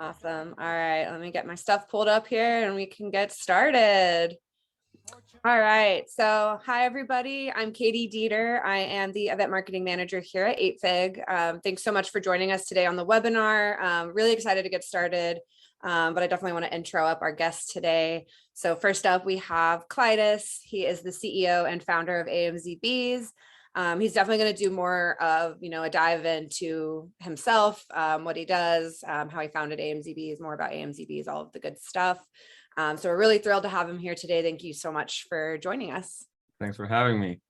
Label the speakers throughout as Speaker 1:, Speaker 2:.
Speaker 1: Awesome. All right, let me get my stuff pulled up here and we can get started. All right, so hi everybody. I'm Katie Dieter. I am the event marketing manager here at 8Fig. Thanks so much for joining us today on the webinar. Really excited to get started, but I definitely want to intro up our guest today. So first up, we have Clytus. He is the CEO and founder of AMZBs. He's definitely going to do more of, a dive into himself, what he does, how he founded AMZBs, more about AMZBs, all of the good stuff. So we're really thrilled to have him here today. Thank you so much for joining us.
Speaker 2: Thanks for having me.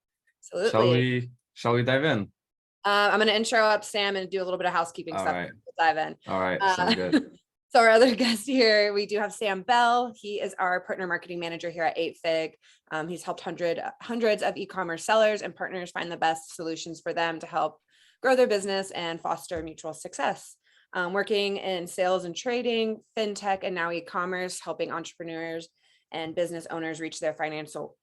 Speaker 1: Absolutely.
Speaker 2: Shall we dive in?
Speaker 1: I'm going to intro up Sam and do a little bit of housekeeping stuff.
Speaker 2: Right.
Speaker 1: We'll dive in.
Speaker 2: All right. Sounds good.
Speaker 1: So our other guest here, we do have Sam Bell. He is our partner marketing manager here at 8Fig. He's helped hundreds of e-commerce sellers and partners find the best solutions for them to help grow their business and foster mutual success. Working in sales and trading, fintech, and now e-commerce, helping entrepreneurs and business owners reach their financial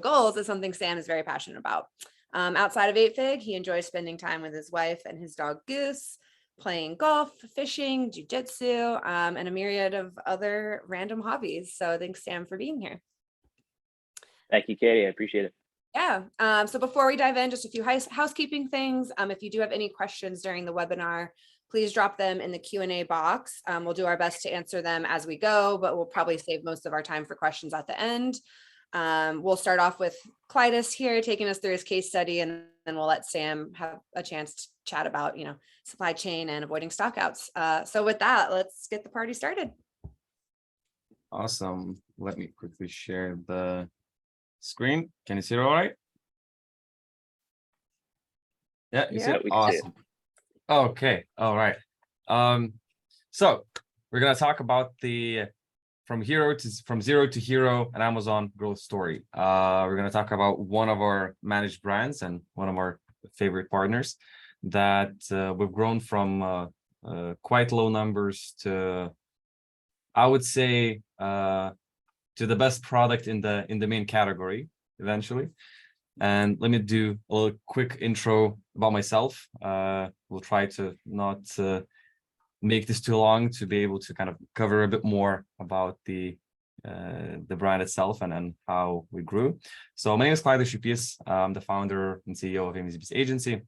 Speaker 1: goals is something Sam is very passionate about. Outside of 8Fig, he enjoys spending time with his wife and his dog Goose, playing golf, fishing, jujitsu, and a myriad of other random hobbies. So thanks, Sam, for being here.
Speaker 3: Thank you, Katie. I appreciate it.
Speaker 1: Yeah. So before we dive in, just a few housekeeping things. If you do have any questions during the webinar, please drop them in the Q&A box. We'll do our best to answer them as we go, but we'll probably save most of our time for questions at the end. We'll start off with Clytus here taking us through his case study, and then we'll let Sam have a chance to chat about, supply chain and avoiding stockouts. So with that, let's get the party started.
Speaker 2: Awesome. Let me quickly share the screen. Can you see it all right? Yeah, you see it? Awesome. Okay. All right. So we're gonna talk about the from zero to hero an Amazon growth story. We're gonna talk about one of our managed brands and one of our favorite partners that we've grown from quite low numbers to, I would say, to the best product in the main category eventually. And let me do a little quick intro about myself. We'll try to not make this too long to be able to kind of cover a bit more about the brand itself and how we grew. So my name is Clytus Šupys. I'm the founder and CEO of AMZBs agency.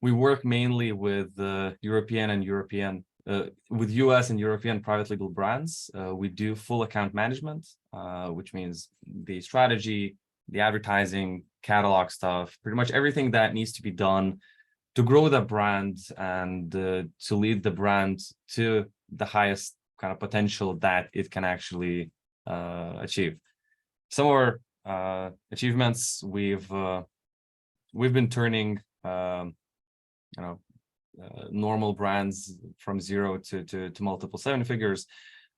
Speaker 2: We work mainly with with US and European private label brands. We do full account management, which means the strategy, the advertising, catalog stuff, pretty much everything that needs to be done to grow the brand and to lead the brand to the highest kind of potential that it can actually achieve. Some of our achievements, we've been turning normal brands from zero to multiple 7 figures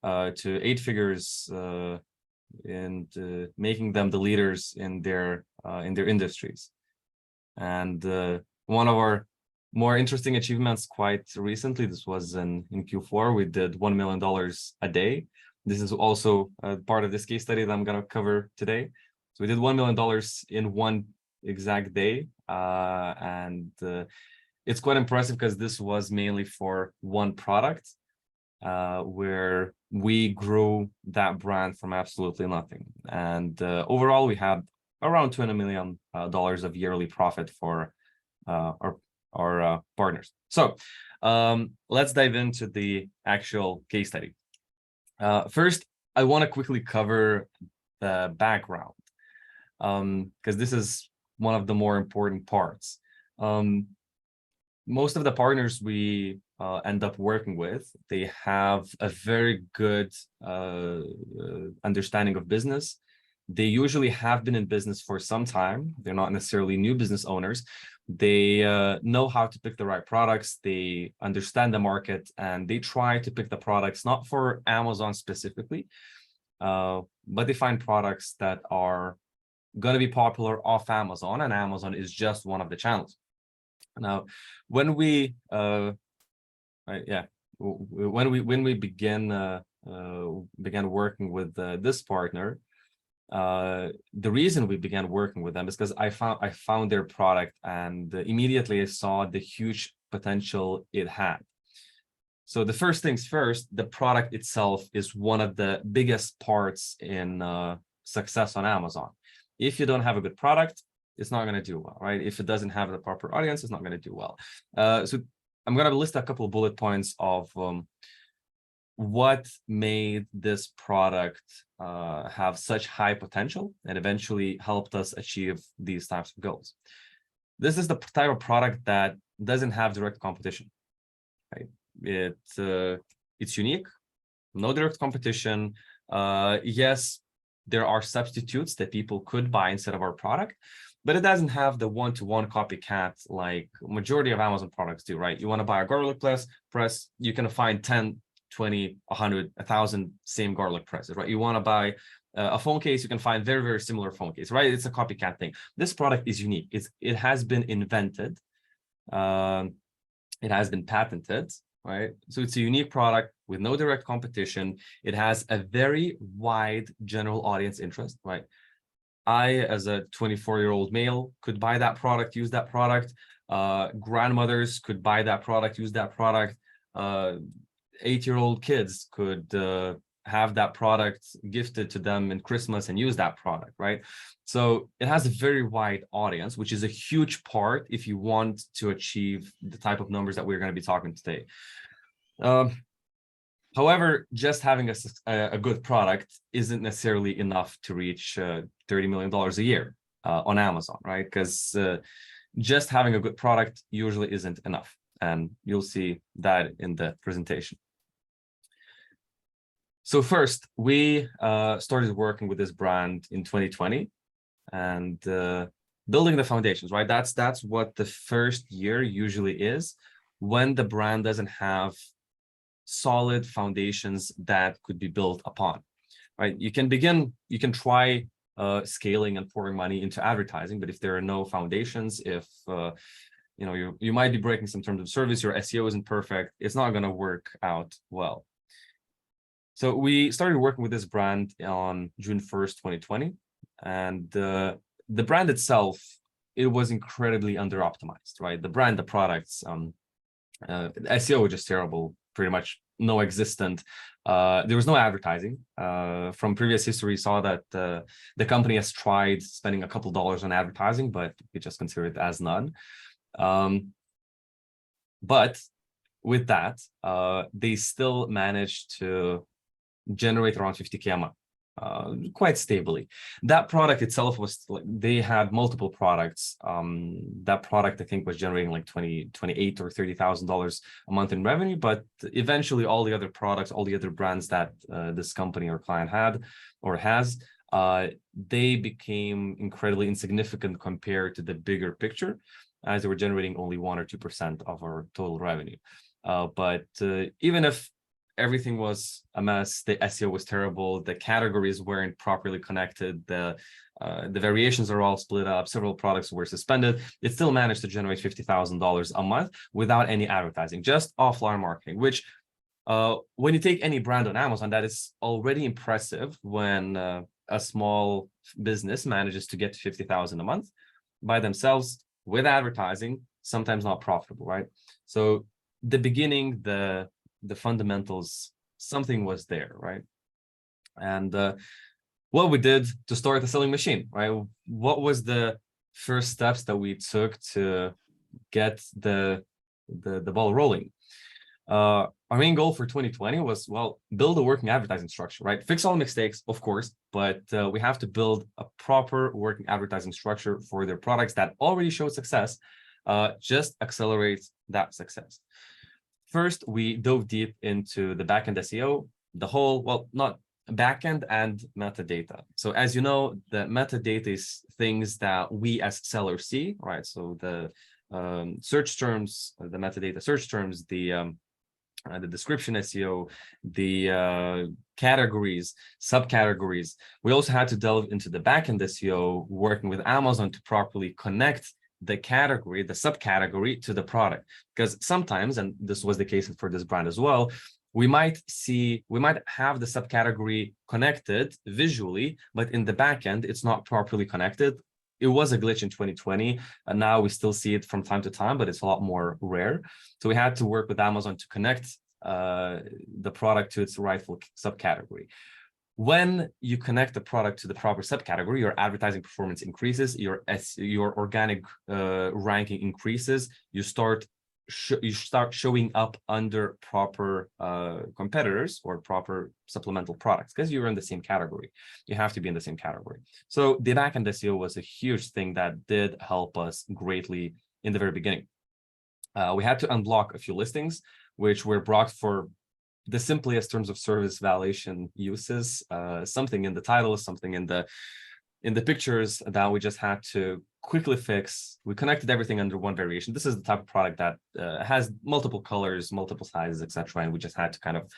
Speaker 2: to 8 figures, and making them the leaders in their industries. And one of our more interesting achievements quite recently, this was in Q4, we did $1 million a day. This is also part of this case study that I'm going to cover today. So we did $1 million in one exact day, and it's quite impressive because this was mainly for one product, where we grew that brand from absolutely nothing. And overall, we had around $20 million of yearly profit for our partners. So let's dive into the actual case study. First, I want to quickly cover the background, because this is one of the more important parts. Most of the partners we end up working with, they have a very good understanding of business. They usually have been in business for some time. They're not necessarily new business owners. They know how to pick the right products. They understand the market, and they try to pick the products not for Amazon specifically, but they find products that are going to be popular off Amazon, and Amazon is just one of the channels. Now, when we began working with this partner, the reason we began working with them is because I found their product, and immediately I saw the huge potential it had. So the first things first, the product itself is one of the biggest parts in success on Amazon. If you don't have a good product, it's not going to do well, right? If it doesn't have the proper audience, it's not going to do well. So I'm going to list a couple of bullet points of what made this product have such high potential and eventually helped us achieve these types of goals. This is the type of product that doesn't have direct competition, right? It's unique, no direct competition. Yes, there are substitutes that people could buy instead of our product, but it doesn't have the one-to-one copycat like majority of Amazon products do, right? You want to buy a garlic press, you can find 10, 20, 100, 1,000 same garlic presses, right? You want to buy a phone case, you can find very, very similar phone case, right? It's a copycat thing. This product is unique. It has been invented. It has been patented, right? So it's a unique product with no direct competition. It has a very wide general audience interest, right? I, as a 24-year-old male, could buy that product, use that product. Grandmothers could buy that product, use that product. 8-year-old kids could have that product gifted to them in Christmas and use that product, right? So it has a very wide audience, which is a huge part if you want to achieve the type of numbers that we're going to be talking today. However, just having a good product isn't necessarily enough to reach $30 million a year on Amazon, right? Because just having a good product usually isn't enough. And you'll see that in the presentation. So first, we started working with this brand in 2020 and building the foundations, right? That's what the first year usually is, when the brand doesn't have solid foundations that could be built upon, right? You can try scaling and pouring money into advertising, but if there are no foundations, if you might be breaking some terms of service, your SEO isn't perfect, it's not going to work out well. So we started working with this brand on June 1st, 2020. And the brand itself, it was incredibly under-optimized, right? The brand, the products, SEO was just terrible, pretty much non-existent. There was no advertising. From previous history, saw that the company has tried spending a couple dollars on advertising, but we just consider it as none. But with that, they still managed to generate around 50K a month, quite stably. That product itself was like, they had multiple products. That product, I think, was generating like $28,000 or $30,000 a month in revenue, but eventually all the other products, all the other brands that this company or client had or has, they became incredibly insignificant compared to the bigger picture, as they were generating only 1 or 2% of our total revenue. But even if everything was a mess, the SEO was terrible, the categories weren't properly connected, the variations are all split up, several products were suspended, it still managed to generate $50,000 a month without any advertising, just offline marketing, which when you take any brand on Amazon, that is already impressive when a small business manages to get to 50,000 a month by themselves with advertising, sometimes not profitable, right? So the beginning, the fundamentals, something was there, right? And what we did to start the selling machine, right? What was the first steps that we took to get the ball rolling? Our main goal for 2020 was, well, build a working advertising structure, right? Fix all the mistakes, of course, but we have to build a proper working advertising structure for their products that already showed success, just accelerate that success. First, we dove deep into the backend SEO, the whole, well, not backend and metadata. So as you know, the metadata is things that we as sellers see, right? So the search terms, the metadata search terms, the description SEO, the categories, subcategories. We also had to delve into the backend SEO, working with Amazon to properly connect the category, the subcategory to the product. Because sometimes, and this was the case for this brand as well, we might have the subcategory connected visually, but in the backend, it's not properly connected. It was a glitch in 2020, and now we still see it from time to time, but it's a lot more rare. So we had to work with Amazon to connect the product to its rightful subcategory. When you connect the product to the proper subcategory, your advertising performance increases, your organic ranking increases. You start showing up under proper competitors or proper supplemental products because you're in the same category. You have to be in the same category. So the backend SEO was a huge thing that did help us greatly in the very beginning. We had to unblock a few listings, which were blocked for the simplest terms of service violation uses, something in the title, something in the pictures that we just had to quickly fix. We connected everything under one variation. This is the type of product that has multiple colors, multiple sizes, etc. And we just had to kind of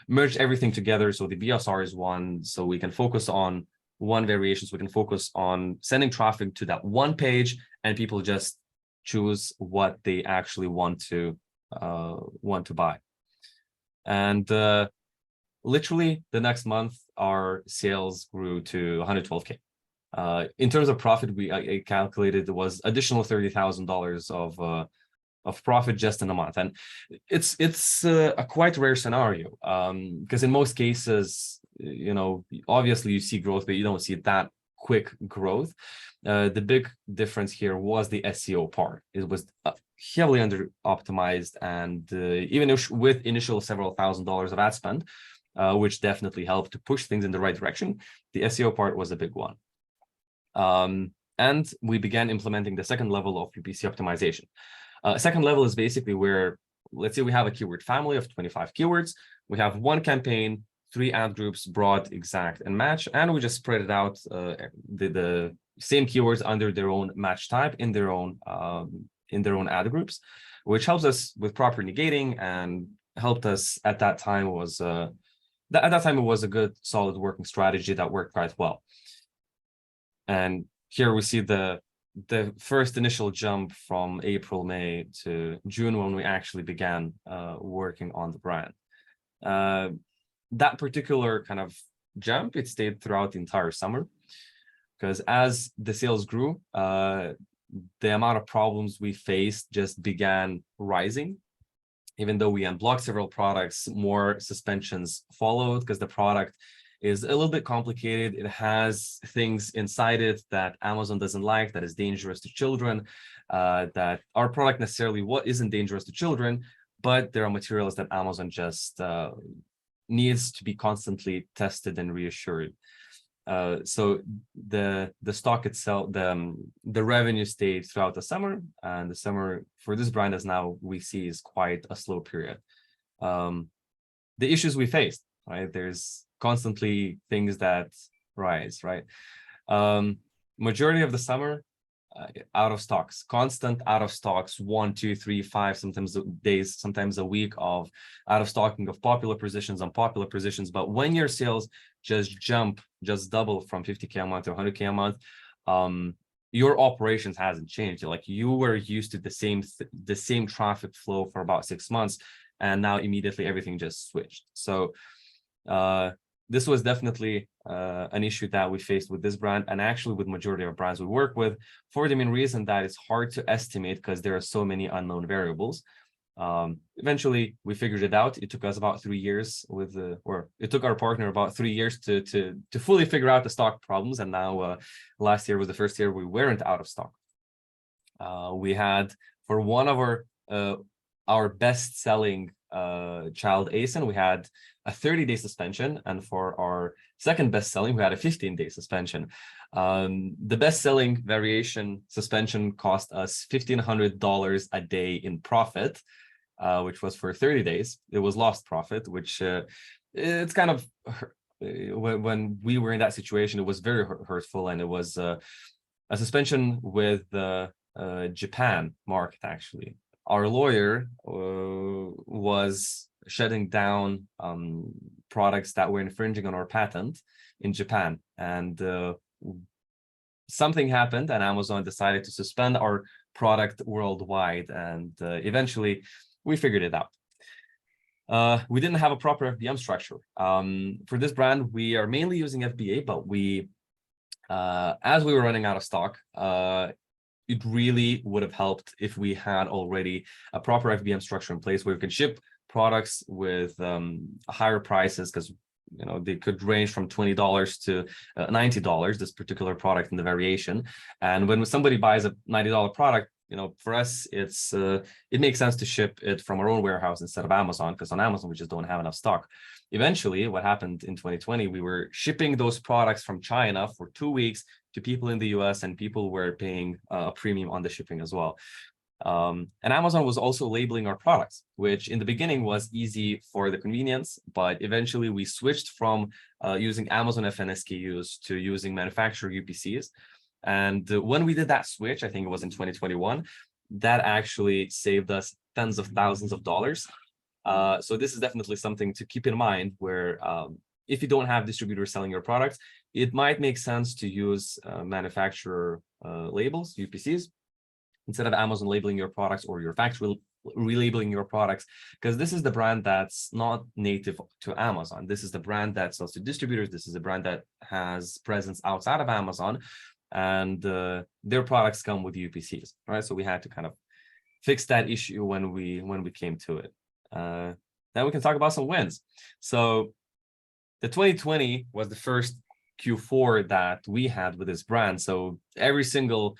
Speaker 2: merge everything together. So the BSR is one, so we can focus on one variation. So we can focus on sending traffic to that one page, and people just choose what they actually want to buy. And literally the next month, our sales grew to 112K. In terms of profit, I calculated it was additional $30,000 of profit just in a month, and it's a quite rare scenario because in most cases, obviously you see growth, but you don't see that quick growth. The big difference here was the SEO part. It was heavily under optimized, and even with initial several $1,000s of ad spend, which definitely helped to push things in the right direction, the SEO part was a big one. And we began implementing the second level of PPC optimization. Second level is basically where, let's say we have a keyword family of 25 keywords. We have one campaign, 3 ad groups, broad, exact, and match, and we just spread it out, the same keywords under their own match type in their own ad groups, which helps us with proper negating and helped us at that time. It was a good, solid working strategy that worked quite well. And here we see the first initial jump from April, May to June when we actually began working on the brand. That particular kind of jump, it stayed throughout the entire summer, because as the sales grew, the amount of problems we faced just began rising. Even though we unblocked several products, more suspensions followed because the product is a little bit complicated. It has things inside it that Amazon doesn't like, that is dangerous to children, that our product necessarily isn't dangerous to children, but there are materials that Amazon just needs to be constantly tested and reassured. So the stock itself, the revenue stayed throughout the summer, and the summer for this brand, as now we see, is quite a slow period. The issues we faced, right? There's constantly things that rise, right? Majority of the summer, out of stocks, constant out of stocks, 1, 2, 3, 5, sometimes days, sometimes a week of out of stocking of popular positions, unpopular positions. But when your sales just double from 50K a month to 100K a month, your operations hasn't changed. Like, you were used to the same traffic flow for about 6 months, and now immediately everything just switched. So this was definitely an issue that we faced with this brand, and actually with majority of brands we work with, for the main reason that it's hard to estimate because there are so many unknown variables. Eventually we figured it out. It took us about 3 years it took our partner about 3 years to fully figure out the stock problems. And now last year was the first year we weren't out of stock. We had, for one of our best selling child ASIN, we had a 30-day suspension, and for our second best selling, we had a 15-day suspension. The best selling variation suspension cost us $1,500 a day in profit, which was for 30 days. It was lost profit, which it's kind of, when we were in that situation, it was very hurtful, and it was a suspension with the Japan market. Actually, our lawyer was shutting down products that were infringing on our patent in Japan, and something happened, and Amazon decided to suspend our product worldwide, and eventually we figured it out. We didn't have a proper FBM structure. For this brand, we are mainly using FBA, but as we were running out of stock, it really would have helped if we had already a proper FBM structure in place where we can ship products with higher prices, because they could range from $20 to $90, this particular product and the variation. And when somebody buys a $90 product, for us, it makes sense to ship it from our own warehouse instead of Amazon, because on Amazon we just don't have enough stock. Eventually, what happened in 2020, we were shipping those products from China for 2 weeks to people in the US, and people were paying a premium on the shipping as well. And Amazon was also labeling our products, which in the beginning was easy for the convenience, but eventually we switched from using Amazon FN SKUs to using manufacturer UPCs. And when we did that switch, I think it was in 2021, that actually saved us tens of thousands of dollars. So this is definitely something to keep in mind, where if you don't have distributors selling your products, it might make sense to use manufacturer labels, UPCs, instead of Amazon labeling your products or your factory relabeling your products, because this is the brand that's not native to Amazon. This is the brand that sells to distributors. This is a brand that has presence outside of Amazon, and their products come with UPCs, right? So we had to kind of fix that issue when we came to it. Now we can talk about some wins. So the 2020 was the first Q4 that we had with this brand. So every single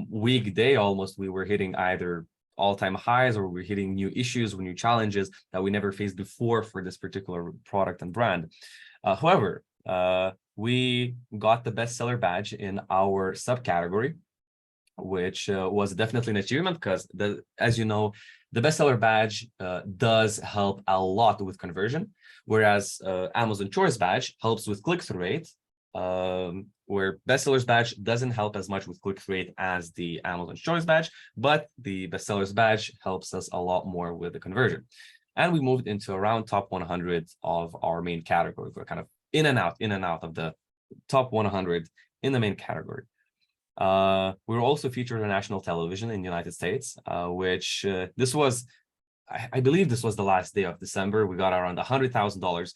Speaker 2: weekday almost, we were hitting either all-time highs or we're hitting new issues or new challenges that we never faced before for this particular product and brand. However, we got the bestseller badge in our subcategory, which was definitely an achievement, because as you know, the bestseller badge does help a lot with conversion, whereas Amazon Choice badge helps with click-through rate, where bestsellers badge doesn't help as much with click-through rate as the Amazon Choice badge, but the bestsellers badge helps us a lot more with the conversion. And we moved into around top 100 of our main category. We're kind of in and out of the top 100 in the main category. We were also featured on national television in the United States, which this was, I believe this was the last day of December. We got around $100,000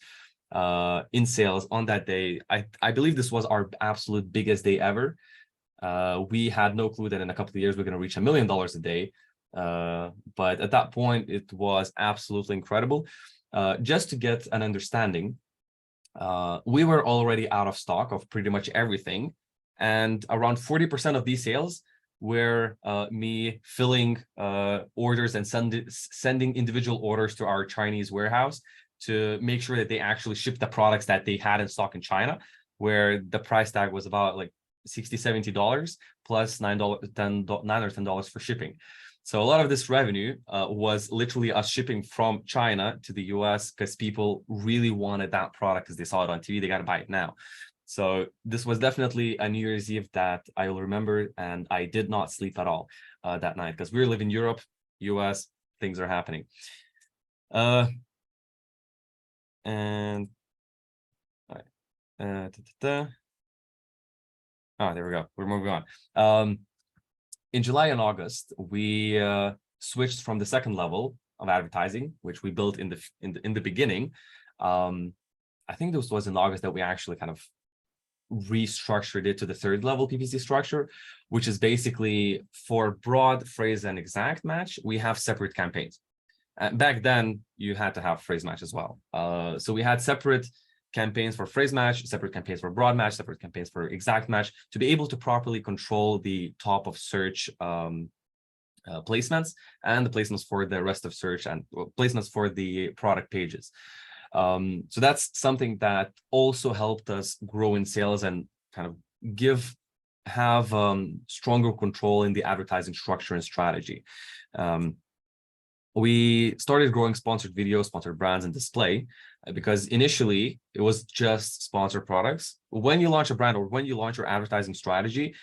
Speaker 2: in sales on that day. I believe this was our absolute biggest day ever. We had no clue that in a couple of years we're going to reach $1 million a day. But at that point, it was absolutely incredible. Just to get an understanding, we were already out of stock of pretty much everything. And around 40% of these sales were me filling orders and sending individual orders to our Chinese warehouse to make sure that they actually shipped the products that they had in stock in China, where the price tag was about like $60-$70 plus $9 or $10 for shipping. So a lot of this revenue was literally us shipping from China to the US, because people really wanted that product because they saw it on TV. They got to buy it now. So this was definitely a New Year's Eve that I will remember, and I did not sleep at all that night, because we live in Europe, US, things are happening. And there we go. We're moving on. In July and August, we switched from the second level of advertising, which we built in the beginning. I think this was in August that we actually kind of restructured it to the third level PPC structure, which is basically for broad, phrase, and exact match, we have separate campaigns. Back then, you had to have phrase match as well. So we had separate campaigns for phrase match, separate campaigns for broad match, separate campaigns for exact match, to be able to properly control the top of search placements and the placements for the rest of search and placements for the product pages. So that's something that also helped us grow in sales and kind of have stronger control in the advertising structure and strategy. We started growing sponsored videos, sponsored brands, and display, because initially it was just sponsored products. When you launch a brand or when you launch your advertising strategy,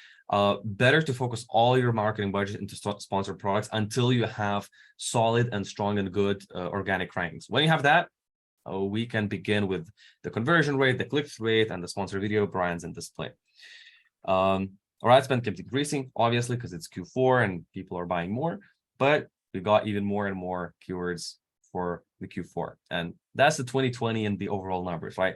Speaker 2: better to focus all your marketing budget into sponsored products until you have solid and strong and good organic rankings. When you have that, we can begin with the conversion rate, the click-through rate, and the sponsored video, brands, and display. Our ad spend kept increasing, obviously, because it's Q4 and people are buying more, but we got even more and more keywords for the Q4. And that's the 2020 and the overall numbers, right?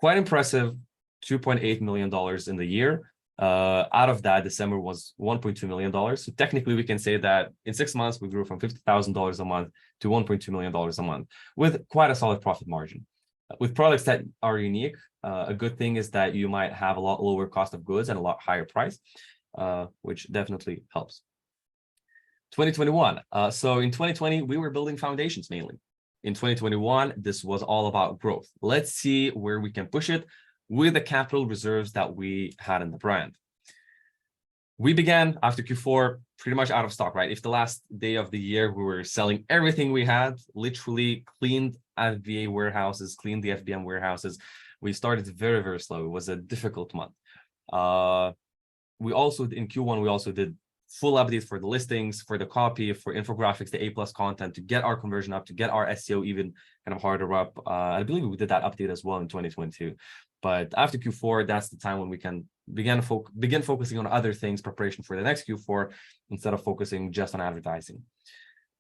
Speaker 2: Quite impressive, $2.8 million in the year. Out of that, December was $1.2 million. So technically, we can say that in 6 months, we grew from $50,000 a month to $1.2 million a month with quite a solid profit margin. With products that are unique, a good thing is that you might have a lot lower cost of goods and a lot higher price, which definitely helps. 2021. So in 2020, we were building foundations mainly. In 2021, this was all about growth. Let's see where we can push it with the capital reserves that we had in the brand. We began after Q4 pretty much out of stock, right? If the last day of the year we were selling everything we had, literally cleaned FBA warehouses, cleaned the FBM warehouses. We started very, very slow. It was a difficult month. We also, in Q1, we also did full updates for the listings, for the copy, for infographics, the A+ content to get our conversion up, to get our SEO even kind of harder up. I believe we did that update as well in 2022. But after Q4, that's the time when we can begin focusing on other things, preparation for the next Q4, instead of focusing just on advertising.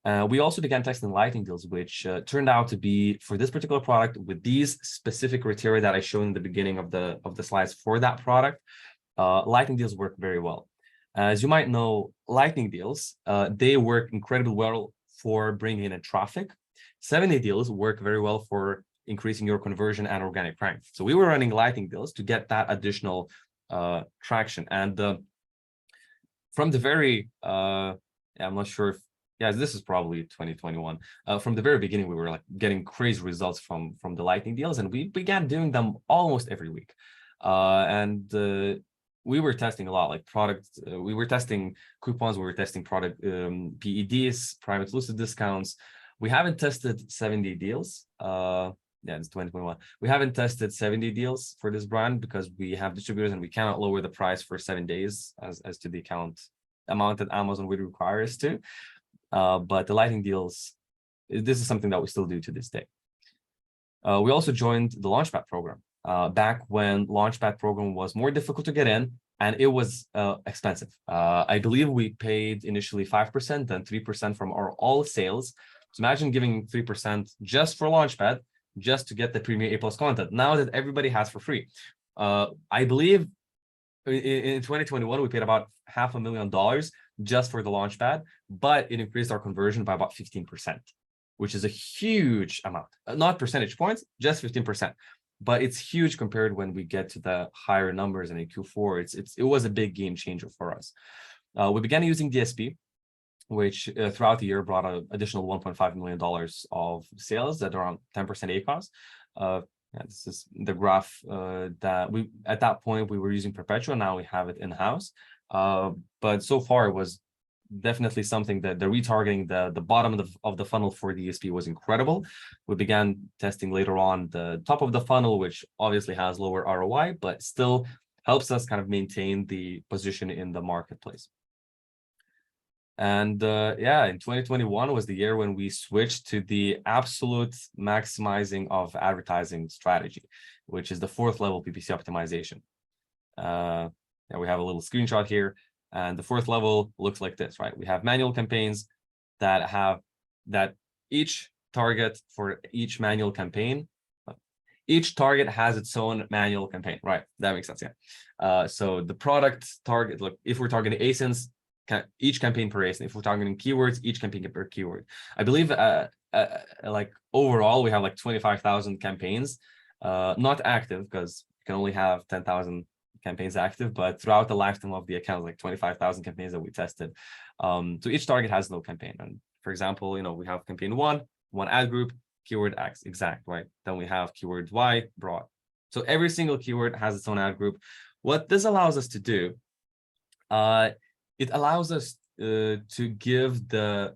Speaker 2: We also began testing lighting deals, which turned out to be, for this particular product, with these specific criteria that I showed in the beginning of the slides for that product, lighting deals work very well. As you might know, lightning deals, they work incredibly well for bringing in traffic. 7-day deals work very well for increasing your conversion and organic rank. So we were running lightning deals to get that additional traction. And from the very, I'm not sure if, yeah, this is probably 2021. From the very beginning, we were like getting crazy results from the lightning deals, and we began doing them almost every week. We were testing a lot, like products. We were testing coupons. We were testing product PEDs, private exclusive discounts. We haven't tested 7-day deals. Yeah, it's 2021. We haven't tested 7-day deals for this brand because we have distributors and we cannot lower the price for 7 days as to the amount that Amazon would require us to. But the lightning deals, this is something that we still do to this day. We also joined the Launchpad program back when Launchpad program was more difficult to get in and it was expensive. I believe we paid initially 5%, then 3% from our all sales. So imagine giving 3% just for Launchpad, just to get the premium A+ content now that everybody has for free. I believe in 2021, we paid about $500,000 just for the Launchpad, but it increased our conversion by about 15%, which is a huge amount, not percentage points, just 15%. But it's huge compared when we get to the higher numbers, and in Q4, it was a big game changer for us. We began using DSP, which throughout the year brought an additional $1.5 million of sales at around 10% ACOS. Yeah, this is the graph that we, at that point, we were using Perpetua. Now we have it in-house. But so far, it was definitely something that the retargeting, the bottom of the funnel for DSP was incredible. We began testing later on the top of the funnel, which obviously has lower ROI, but still helps us kind of maintain the position in the marketplace. And yeah, in 2021 was the year when we switched to the absolute maximizing of advertising strategy, which is the 4th level PPC optimization. Yeah, we have a little screenshot here, and the 4th level looks like this, right? We have manual campaigns that each target for each manual campaign, each target has its own manual campaign, right? That makes sense, yeah. So the product target, look, if we're targeting ASINs, each campaign per ASIN. If we're targeting keywords, each campaign per keyword. I believe like overall, we have like 25,000 campaigns, not active because you can only have 10,000 campaigns active, but throughout the lifetime of the account, like 25,000 campaigns that we tested. So each target has no campaign. And for example, we have campaign one ad group, keyword X, exact, right? Then we have keyword Y, broad. So every single keyword has its own ad group. What this allows us to do, it allows us to give the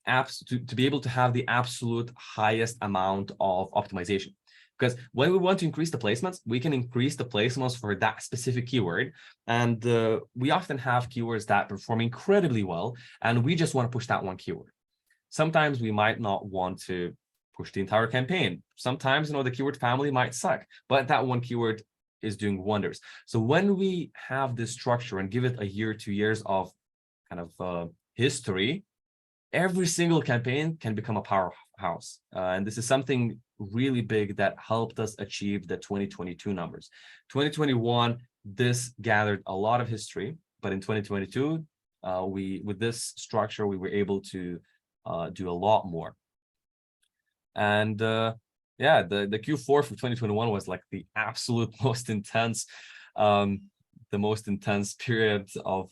Speaker 2: apps to be able to have the absolute highest amount of optimization. Because when we want to increase the placements, we can increase the placements for that specific keyword. And we often have keywords that perform incredibly well, and we just want to push that one keyword. Sometimes we might not want to push the entire campaign. Sometimes, the keyword family might suck, but that one keyword is doing wonders. So when we have this structure and give it a year, 2 years of kind of history, every single campaign can become a powerhouse. And this is something really big that helped us achieve the 2022 numbers. 2021, this gathered a lot of history, but in 2022, with this structure, we were able to do a lot more. And yeah, the Q4 for 2021 was like the absolute most intense, the most intense period of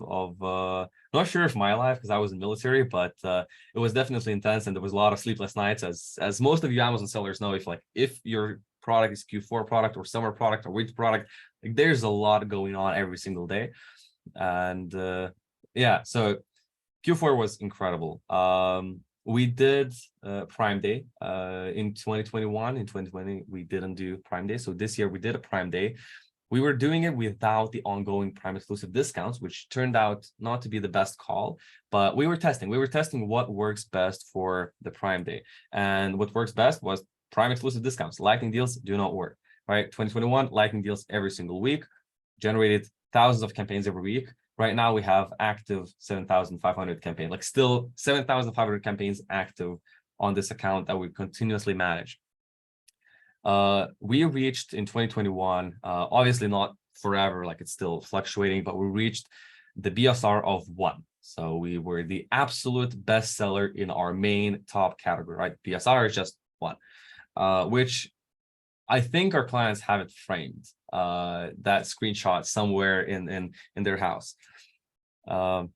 Speaker 2: not sure if my life, because I was in military, but it was definitely intense, and there was a lot of sleepless nights, as most of you Amazon sellers know. If your product is Q4 product or summer product or winter product, like there's a lot going on every single day. And yeah, so Q4 was incredible. We did Prime Day in 2021. In 2020, we didn't do Prime Day. So this year we did a Prime Day. We were doing it without the ongoing Prime exclusive discounts, which turned out not to be the best call, but we were testing. We were testing what works best for the Prime Day. And what works best was Prime exclusive discounts. Lightning deals do not work, right? 2021, lightning deals every single week, generated thousands of campaigns every week. Right now we have active 7,500 campaigns, like still 7,500 campaigns active on this account that we continuously manage. We reached in 2021, obviously not forever, like it's still fluctuating, but we reached the BSR of 1. So we were the absolute best seller in our main top category, right? BSR is just 1, which I think our clients have it framed, that screenshot somewhere in their house. Yeah,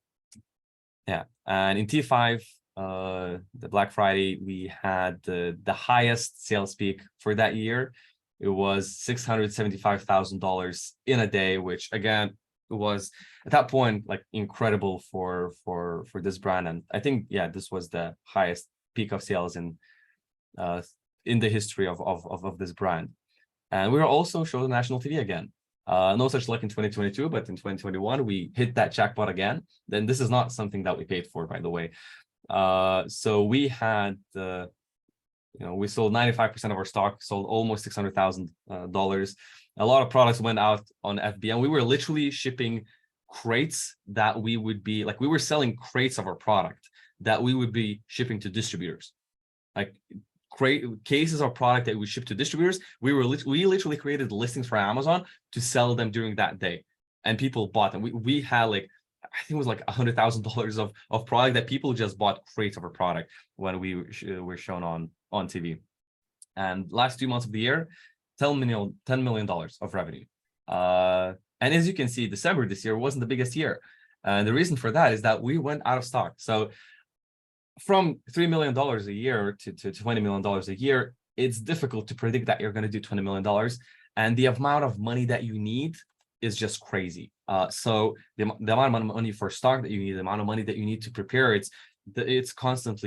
Speaker 2: and in T5, the Black Friday, we had the highest sales peak for that year. It was $675,000 in a day, which again was at that point like incredible for this brand. And I think, yeah, this was the highest peak of sales in the history of this brand. And we were also shown on national TV again. No such luck in 2022, but in 2021 we hit that jackpot again. Then this is not something that we paid for, by the way. So we had, we sold 95% of our stock, sold almost $600,000. A lot of products went out on FBA, and we were literally shipping crates that we would be like, we were selling crates of our product that we would be shipping to distributors, like cases of product that we ship to distributors. We literally created listings for Amazon to sell them during that day, and people bought them. We had like, I think it was like $100,000 of product that people just bought crates of our product when we were shown on TV. And last 2 months of the year, $10 million of revenue. And as you can see, December this year wasn't the biggest year. And the reason for that is that we went out of stock. So from $3 million a year to $20 million a year, it's difficult to predict that you're going to do $20 million. And the amount of money that you need is just crazy. So the amount of money for stock that you need, the amount of money that you need to prepare, it's constant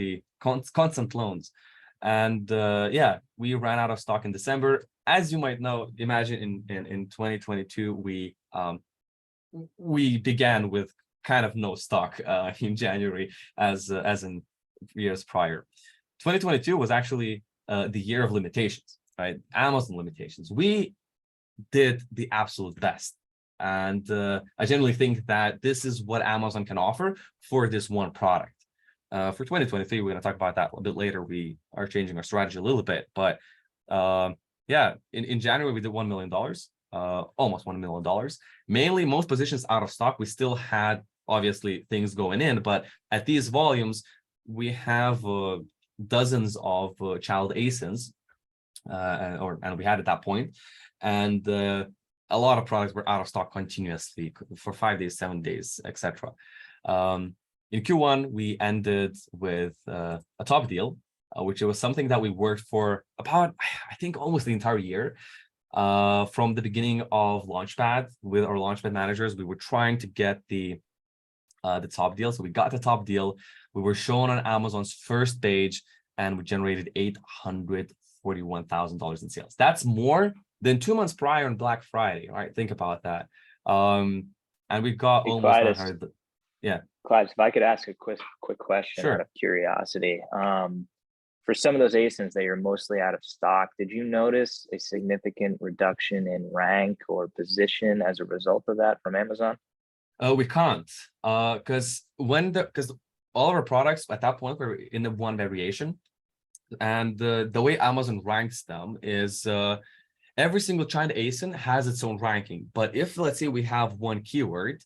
Speaker 2: loans. And yeah, we ran out of stock in December. As you might know, imagine in 2022, we began with kind of no stock in January as in years prior. 2022 was actually the year of limitations, right? Amazon limitations. We did the absolute best. And I generally think that this is what Amazon can offer for this one product. For 2023, we're going to talk about that a bit later. We are changing our strategy a little bit, but yeah, in January, we did $1 million, almost $1 million. Mainly, most positions out of stock. We still had, obviously, things going in, but at these volumes, we have dozens of child ASINs, and we had at that point, and a lot of products were out of stock continuously for 5 days, 7 days, etc. In Q1, we ended with a top deal, which was something that we worked for about, I think, almost the entire year. From the beginning of Launchpad, with our Launchpad managers, we were trying to get the top deal. So we got the top deal. We were shown on Amazon's first page, and we generated $841,000 in sales. That's more than 2 months prior on Black Friday, right? Think about that. And we got almost 100. Yeah.
Speaker 3: Clive, if I could ask a quick question,
Speaker 2: Sure.
Speaker 3: Out of curiosity. For some of those ASINs that you're mostly out of stock, did you notice a significant reduction in rank or position as a result of that from Amazon?
Speaker 2: We can't, because all of our products at that point were in the one variation, and the way Amazon ranks them is every single China ASIN has its own ranking. But if, let's say, we have one keyword,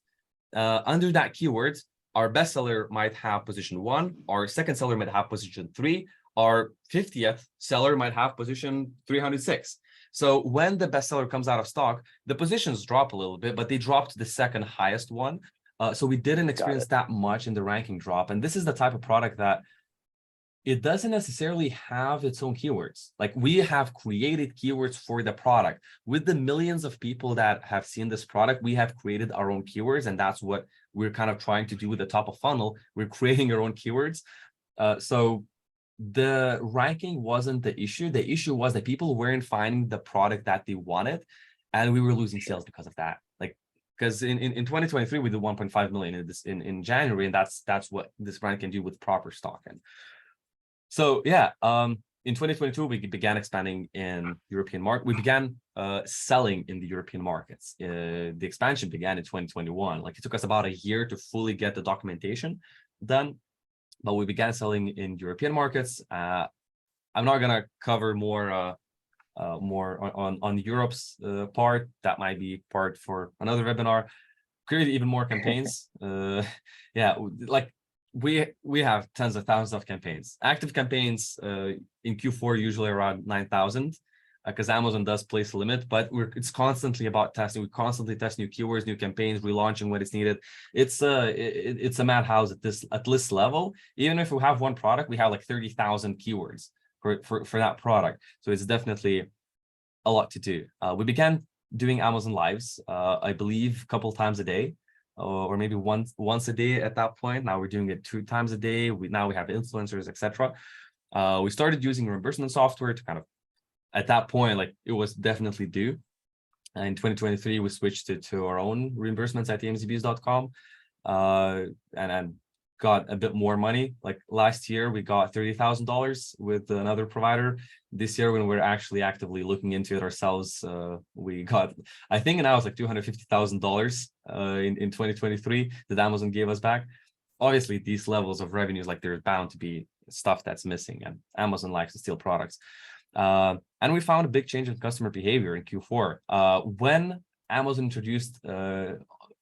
Speaker 2: under that keyword, our bestseller might have position 1, our second seller might have position 3, our 50th seller might have position 306. So when the bestseller comes out of stock, the positions drop a little bit, but they dropped to the second highest one. So we didn't experience that much in the ranking drop. And this is the type of product that it doesn't necessarily have its own keywords. Like, we have created keywords for the product. With the millions of people that have seen this product, we have created our own keywords, and that's what we're kind of trying to do with the top of funnel. We're creating our own keywords. So the ranking wasn't the issue. The issue was that people weren't finding the product that they wanted, and we were losing sales because of that. Like, because in 2023 we did 1.5 million in January, and that's what this brand can do with proper stock. And so yeah, in 2022 we began expanding in European market. We began selling in the European markets. The expansion began in 2021. Like, it took us about a year to fully get the documentation done, but we began selling in European markets. I'm not gonna cover more on Europe's part. That might be part for another webinar. Create even more campaigns. Yeah, like we have tens of thousands of campaigns, active campaigns in Q4, usually around 9,000, because Amazon does place a limit, but it's constantly about testing. We constantly test new keywords, new campaigns, relaunching when it's needed. It's a madhouse at this level. Even if we have one product, we have like 30,000 keywords for that product. So it's definitely a lot to do. We began doing Amazon Lives, I believe, a couple times a day, or maybe once a day at that point. Now we're doing it 2 times a day. Now we have influencers, etc. We started using reimbursement software to kind of, at that point, like, it was definitely due. In 2023, we switched it to our own reimbursements at amzbees.com, and got a bit more money. Like, last year we got $30,000 with another provider. This year, when we're actually actively looking into it ourselves, we got, I think now it's like $250,000 in 2023 that Amazon gave us back. Obviously, these levels of revenues, like, there's bound to be stuff that's missing, and Amazon likes to steal products. And we found a big change in customer behavior in Q4 when Amazon introduced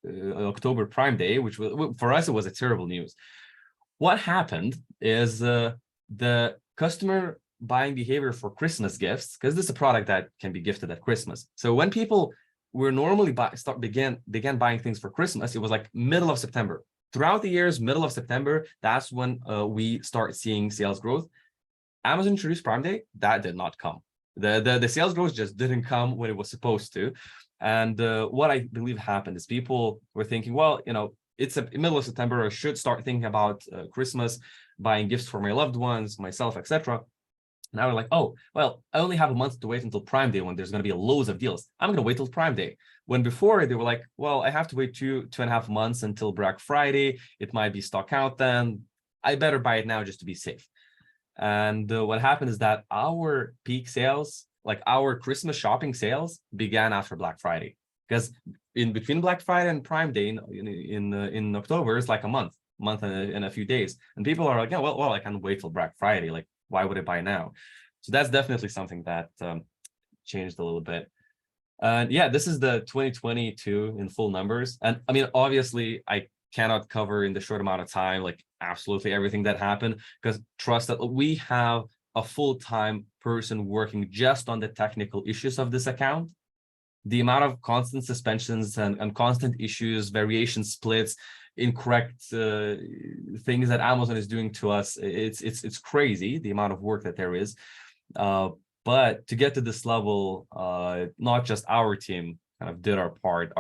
Speaker 2: October Prime Day, which was, for us, it was a terrible news. What happened is the customer buying behavior for Christmas gifts, because this is a product that can be gifted at Christmas. So when people were normally began buying things for Christmas, it was like middle of September. Throughout the years, middle of September, that's when we start seeing sales growth. Amazon introduced Prime Day, that did not come. The sales growth just didn't come when it was supposed to. And what I believe happened is people were thinking, well, it's a middle of September, I should start thinking about Christmas, buying gifts for my loved ones, myself, etc. Now we're like, oh, well, I only have a month to wait until Prime Day when there's going to be loads of deals. I'm going to wait till Prime Day. When before they were like, well, I have to wait 2.5 months until Black Friday. It might be stock out then. I better buy it now just to be safe. And what happened is that our peak sales, like our Christmas shopping sales, began after Black Friday, because in between Black Friday and Prime Day in October, it's like a month and a few days, and people are like, yeah, well, I can't wait till Black Friday. Like, why would I buy now? So that's definitely something that changed a little bit. And yeah, this is the 2022 in full numbers, and I mean, obviously, I cannot cover in the short amount of time like absolutely everything that happened, because trust that we have a full-time person working just on the technical issues of this account. The amount of constant suspensions and constant issues, variation splits, incorrect things that Amazon is doing to us, it's crazy, the amount of work that there is. But to get to this level, not just our team kind of did our part,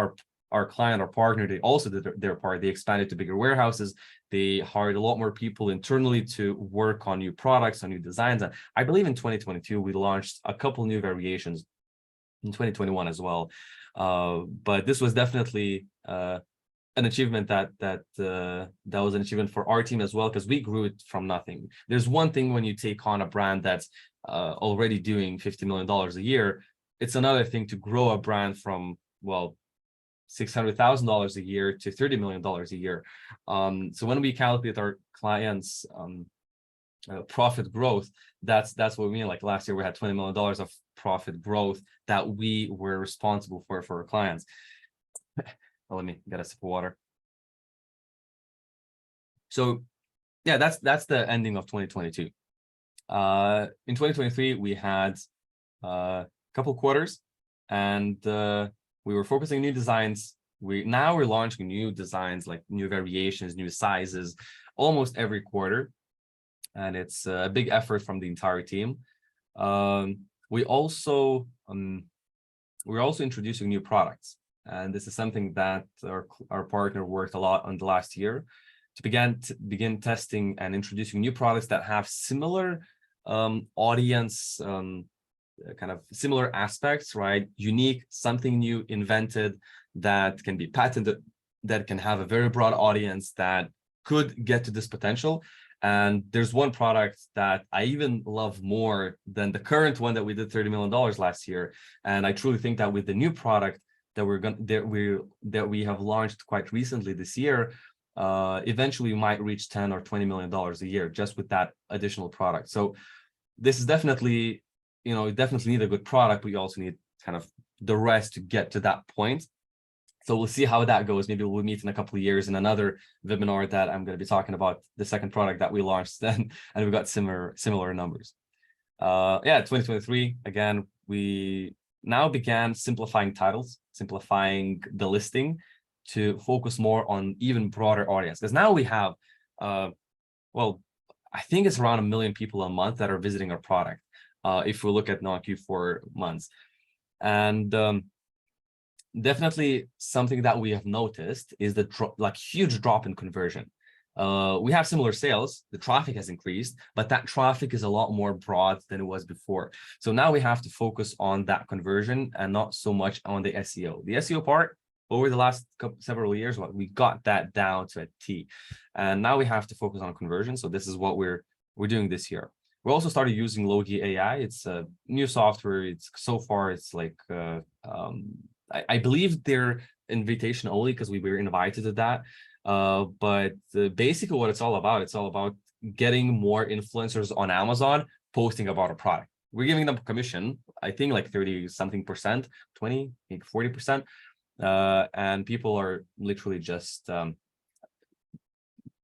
Speaker 2: our client, our partner, they also did their part. They expanded to bigger warehouses. They hired a lot more people internally to work on new products, on new designs. And I believe in 2022, we launched a couple new variations, in 2021 as well. But this was definitely an achievement that was an achievement for our team as well, because we grew it from nothing. There's one thing when you take on a brand that's already doing $50 million a year. It's another thing to grow a brand from, well, $600,000 a year to $30 million a year. So when we calculate our clients' profit growth, that's what we mean. Like last year, we had $20 million of profit growth that we were responsible for our clients. Let me get a sip of water. So yeah, that's the ending of 2022. In 2023, we had a couple quarters, and we were focusing new designs. Now we're launching new designs, like new variations, new sizes, almost every quarter, and it's a big effort from the entire team. We're also introducing new products, and this is something that our partner worked a lot on the last year to begin testing and introducing new products that have similar audience, kind of similar aspects, right? Unique, something new, invented, that can be patented, that can have a very broad audience that could get to this potential. And there's one product that I even love more than the current one that we did $30 million last year. And I truly think that with the new product that we have launched quite recently this year, eventually we might reach 10 or $20 million a year just with that additional product. So this is definitely, you definitely need a good product, but you also need kind of the rest to get to that point. So we'll see how that goes. Maybe we'll meet in a couple of years in another webinar that I'm going to be talking about the second product that we launched then, and we've got similar numbers. 2023, again, we now began simplifying titles, simplifying the listing to focus more on even broader audience. Because now we have, I think it's around 1 million people a month that are visiting our product, if we look at non-Q4 months. And definitely something that we have noticed is the huge drop in conversion. We have similar sales, the traffic has increased, but that traffic is a lot more broad than it was before. So now we have to focus on that conversion and not so much on the SEO. The SEO part, over the last several years, we got that down to a T. And now we have to focus on conversion. So this is what we're doing this year. We also started using Logi AI. It's a new software. It's like, I believe they're invitation only because we were invited to that. But basically what it's all about getting more influencers on Amazon posting about a product. We're giving them commission, I think like 30-something%, 20, maybe 40%. And people are literally just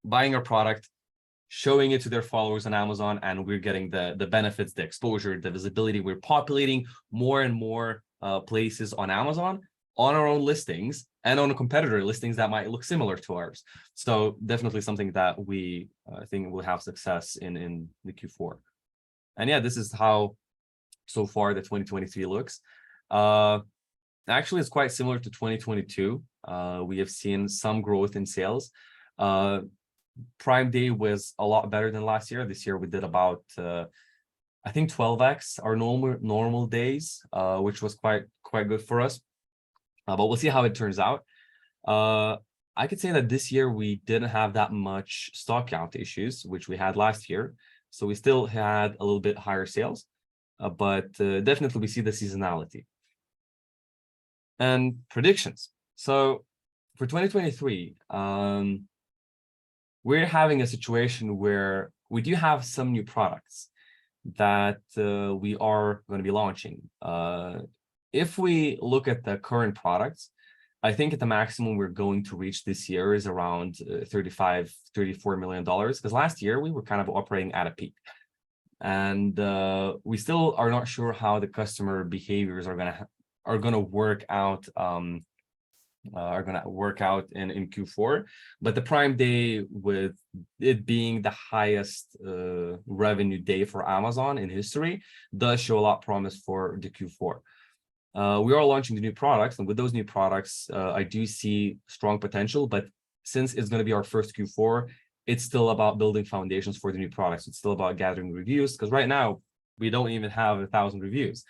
Speaker 2: buying our product, showing it to their followers on Amazon, and we're getting the benefits, the exposure, the visibility. We're populating more and more places on Amazon, on our own listings, and on competitor listings that might look similar to ours. So definitely something that we think will have success in the Q4. And yeah, this is how so far the 2023 looks. Actually, it's quite similar to 2022. We have seen some growth in sales. Prime Day was a lot better than last year. This year we did about I think 12x our normal days, which was quite good for us. But we'll see how it turns out. I could say that this year we didn't have that much stock count issues, which we had last year. So we still had a little bit higher sales, but definitely we see the seasonality. And predictions. So for 2023, we're having a situation where we do have some new products that we are going to be launching. If we look at the current products, I think at the maximum we're going to reach this year is around $34 million, because last year we were kind of operating at a peak. And we still are not sure how the customer behaviors are going to work out in Q4. But the Prime Day, with it being the highest revenue day for Amazon in history, does show a lot of promise for the Q4. We are launching the new products, and with those new products, I do see strong potential. But since it's going to be our first Q4, it's still about building foundations for the new products. It's still about gathering reviews, because right now we don't even have 1,000 reviews.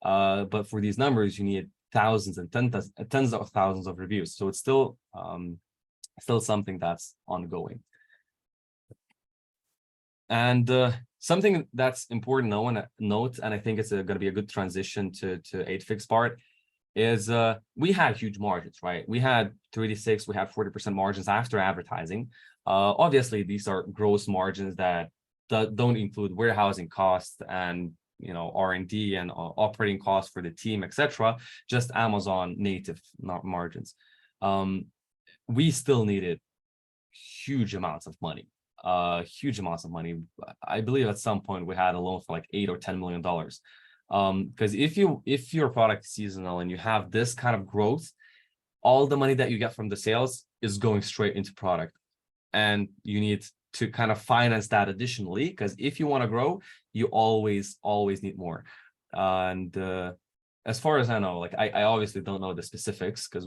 Speaker 2: But for these numbers, you need thousands and tens of thousands of reviews. So it's still something that's ongoing. And something that's important to note, and I think it's going to be a good transition to 8fig's part, is we had huge margins, right? We had 36, we had 40% margins after advertising. Obviously, these are gross margins that don't include warehousing costs and R&D and operating costs for the team, etc. Just Amazon native, not margins. We still needed huge amounts of money. I believe at some point we had a loan for like $8 or $10 million. Because if your product is seasonal and you have this kind of growth, all the money that you get from the sales is going straight into product, and you need to kind of finance that additionally, because if you want to grow, you always need more. And as far as I know, like I obviously don't know the specifics because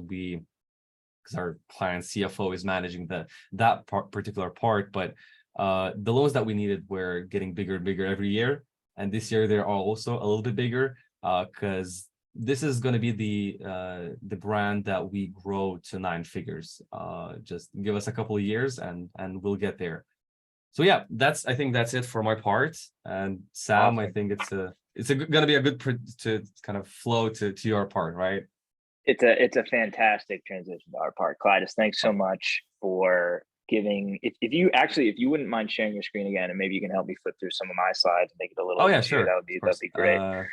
Speaker 2: our client CFO is managing that particular part, but the loans that we needed were getting bigger and bigger every year, and this year they're also a little bit bigger because this is going to be the brand that we grow to 9 figures. Just give us a couple of years and we'll get there. So yeah, I think that's it for my part. And Sam, awesome. I think it's going to be a good to kind of flow to your part, right?
Speaker 3: It's a fantastic transition to our part. Clytus, thanks so much for giving. If you wouldn't mind sharing your screen again, and maybe you can help me flip through some of my slides and make it a little easier,
Speaker 2: sure.
Speaker 3: That'd be great.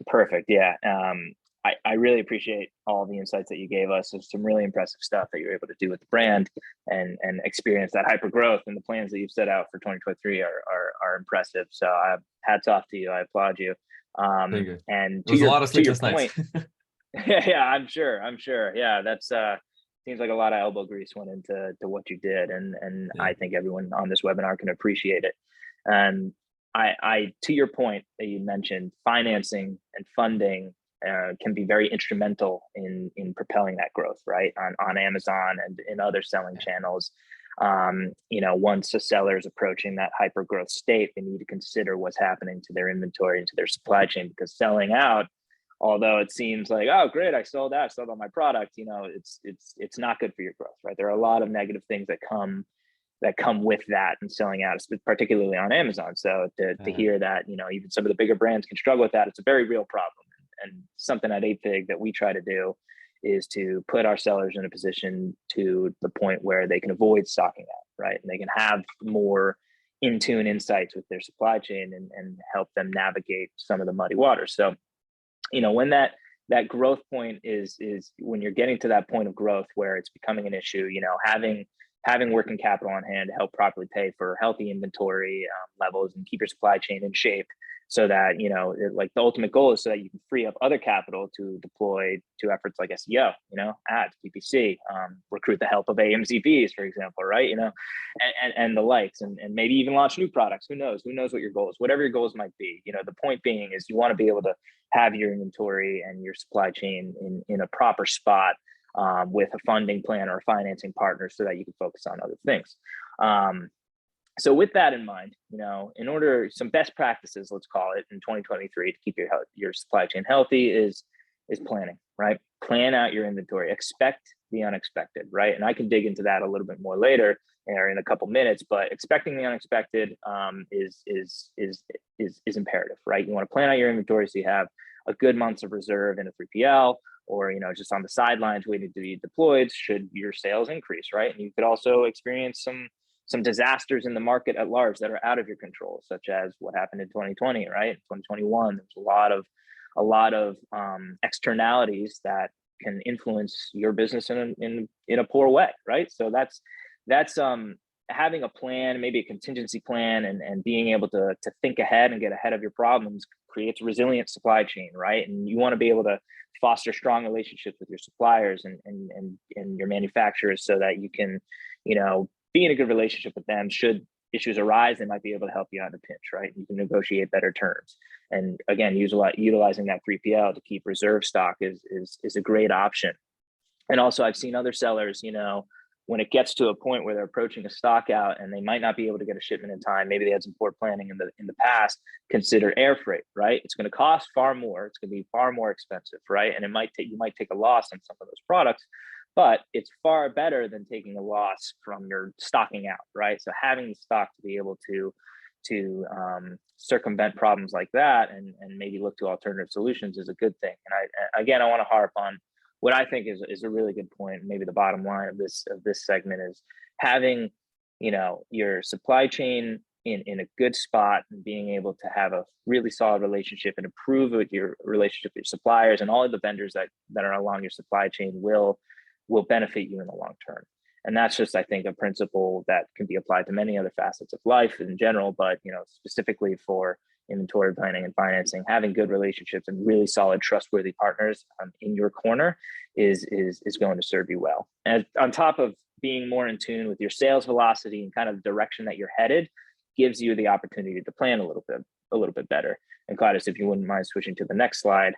Speaker 3: Perfect. Yeah. I really appreciate all the insights that you gave us. There's some really impressive stuff that you're able to do with the brand and experience that hyper growth, and the plans that you've set out for 2023 are impressive. So hats off to you. I applaud you.
Speaker 2: Thank you.
Speaker 3: And
Speaker 2: to your point,
Speaker 3: yeah, I'm sure. Yeah, that's seems like a lot of elbow grease went into what you did, and yeah. I think everyone on this webinar can appreciate it. And I to your point that you mentioned, financing and funding can be very instrumental in propelling that growth, right? On Amazon and in other selling channels. Once a seller is approaching that hyper growth state, they need to consider what's happening to their inventory and to their supply chain, because selling out, although it seems like, oh great, I sold all my product, it's not good for your growth, right? There are a lot of negative things that come with that and selling out, particularly on Amazon. So to hear that, even some of the bigger brands can struggle with that, it's a very real problem. And something at 8Fig that we try to do is to put our sellers in a position to the point where they can avoid stocking out, right? And they can have more in-tune insights with their supply chain and help them navigate some of the muddy waters. So, when that growth point is when you're getting to that point of growth where it's becoming an issue, having working capital on hand to help properly pay for healthy inventory levels and keep your supply chain in shape, so that like the ultimate goal is so that you can free up other capital to deploy to efforts like SEO, ads, PPC, recruit the help of AMZPs, for example, right? And the likes, and maybe even launch new products. Who knows what your goals, whatever your goals might be. The point being is you want to be able to have your inventory and your supply chain in a proper spot with a funding plan or a financing partner, so that you can focus on other things. So with that in mind, in order, some best practices, let's call it, in 2023 to keep your supply chain healthy is planning, right? Plan out your inventory, expect the unexpected, right? And I can dig into that a little bit more later or in a couple minutes, but expecting the unexpected is imperative, right? You want to plan out your inventory so you have a good months of reserve in a 3PL, or just on the sidelines waiting to be deployed should your sales increase, right? And you could also experience some disasters in the market at large that are out of your control, such as what happened in 2020, right? In 2021, there's a lot of externalities that can influence your business in a poor way, right? So that's having a plan, maybe a contingency plan, and being able to think ahead and get ahead of your problems creates a resilient supply chain, right? And you want to be able to foster strong relationships with your suppliers and your manufacturers, so that you can, be in a good relationship with them. Should issues arise, they might be able to help you out in a pinch, right? You can negotiate better terms. And again, utilizing that 3PL to keep reserve stock is a great option. And also, I've seen other sellers, when it gets to a point where they're approaching a stock out and they might not be able to get a shipment in time, maybe they had some poor planning in the past, consider air freight, right? It's going to cost far more. It's going to be far more expensive, right? And you might take a loss on some of those products, but it's far better than taking a loss from your stocking out, right? So having the stock to be able to circumvent problems like that and maybe look to alternative solutions is a good thing. And I want to harp on what I think is a really good point. Maybe the bottom line of this segment is having, your supply chain in a good spot and being able to have a really solid relationship and improve with your relationship with your suppliers and all of the vendors that are along your supply chain will benefit you in the long term. And that's just, I think, a principle that can be applied to many other facets of life in general, but specifically for inventory planning and financing, having good relationships and really solid, trustworthy partners in your corner is going to serve you well. And on top of being more in tune with your sales velocity and kind of the direction that you're headed, gives you the opportunity to plan a little bit better. And Gladys, if you wouldn't mind switching to the next slide,